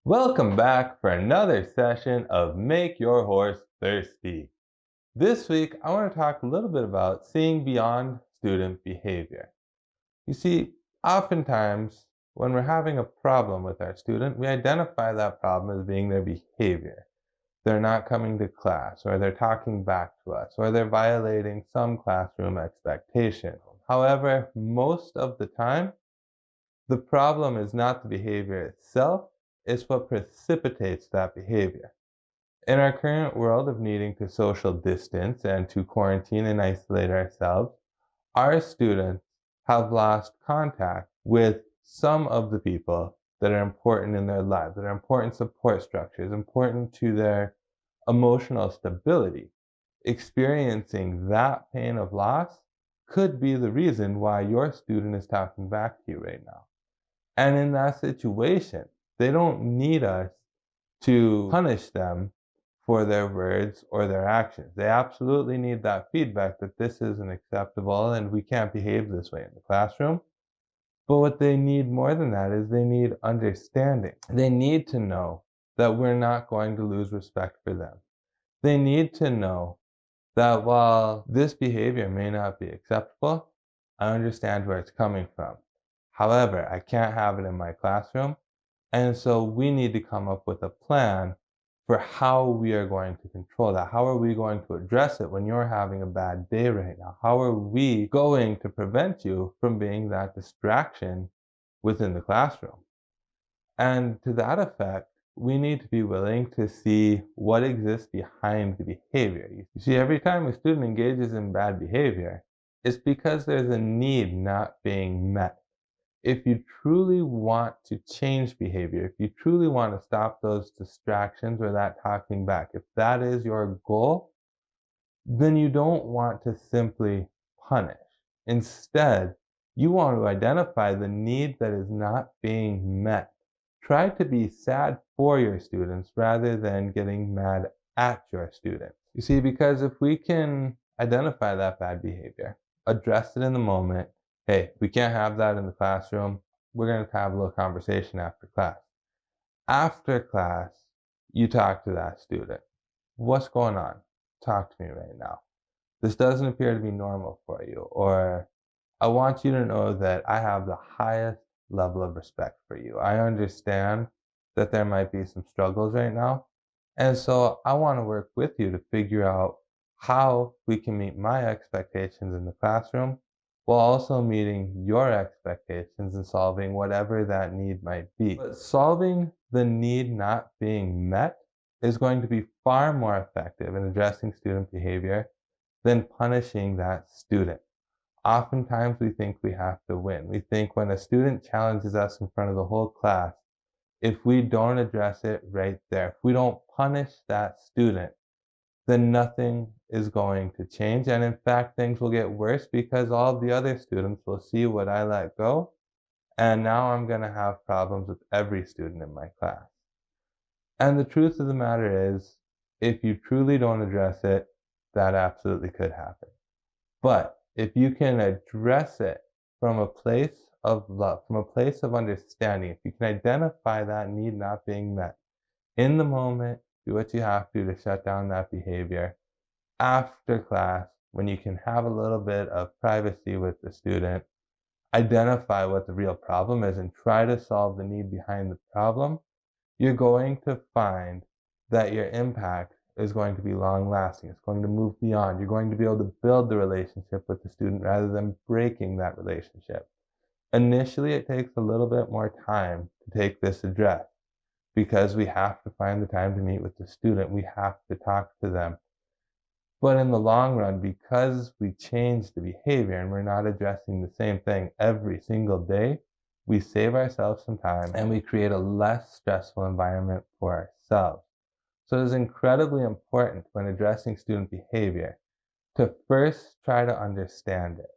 Welcome back for another session of Make Your Horse Thirsty. This week, I want to talk a little bit about seeing beyond student behavior. You see, oftentimes when we're having a problem with our student, we identify that problem as being their behavior. They're not coming to class, or they're talking back to us, or they're violating some classroom expectation. However, most of the time, the problem is not the behavior itself, it's what precipitates that behavior. In our current world of needing to social distance and to quarantine and isolate ourselves, our students have lost contact with some of the people that are important in their lives, that are important support structures, important to their emotional stability. Experiencing that pain of loss could be the reason why your student is talking back to you right now. And in that situation, they don't need us to punish them for their words or their actions. They absolutely need that feedback that this isn't acceptable and we can't behave this way in the classroom. But what they need more than that is they need understanding. They need to know that we're not going to lose respect for them. They need to know that while this behavior may not be acceptable, I understand where it's coming from. However, I can't have it in my classroom, and so we need to come up with a plan for how we are going to control that. How are we going to address it when you're having a bad day right now? How are we going to prevent you from being that distraction within the classroom? And to that effect, we need to be willing to see what exists behind the behavior. You see, every time a student engages in bad behavior, it's because there's a need not being met. If you truly want to change behavior, if you truly want to stop those distractions or that talking back, if that is your goal, then you don't want to simply punish. Instead, you want to identify the need that is not being met. Try to be sad for your students rather than getting mad at your students. You see, because if we can identify that bad behavior, address it in the moment, hey, we can't have that in the classroom, we're going to have a little conversation after class. After class, you talk to that student. What's going on? Talk to me right now. This doesn't appear to be normal for you, or I want you to know that I have the highest level of respect for you. I understand that there might be some struggles right now, and so I want to work with you to figure out how we can meet my expectations in the classroom while also meeting your expectations and solving whatever that need might be. But solving the need not being met is going to be far more effective in addressing student behavior than punishing that student. Oftentimes we think we have to win. We think when a student challenges us in front of the whole class, if we don't address it right there, if we don't punish that student, then nothing is going to change. And in fact, things will get worse because all the other students will see what I let go. And now I'm going to have problems with every student in my class. And the truth of the matter is, if you truly don't address it, that absolutely could happen. But if you can address it from a place of love, from a place of understanding, if you can identify that need not being met in the moment, do what you have to shut down that behavior. After class, when you can have a little bit of privacy with the student, identify what the real problem is and try to solve the need behind the problem, you're going to find that your impact is going to be long lasting. It's going to move beyond. You're going to be able to build the relationship with the student rather than breaking that relationship. Initially, it takes a little bit more time to take this address because we have to find the time to meet with the student. We have to talk to them. But in the long run, because we change the behavior and we're not addressing the same thing every single day, we save ourselves some time and we create a less stressful environment for ourselves. So it is incredibly important when addressing student behavior to first try to understand it.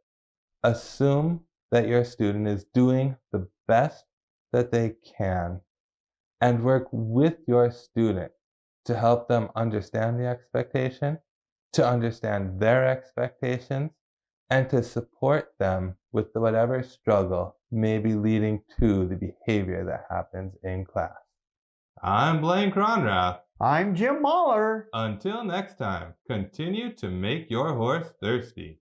Assume that your student is doing the best that they can and work with your student to help them understand the expectation, to understand their expectations, and to support them with whatever struggle may be leading to the behavior that happens in class. I'm Blaine Cronrath. I'm Jim Mahler. Until next time, continue to make your horse thirsty.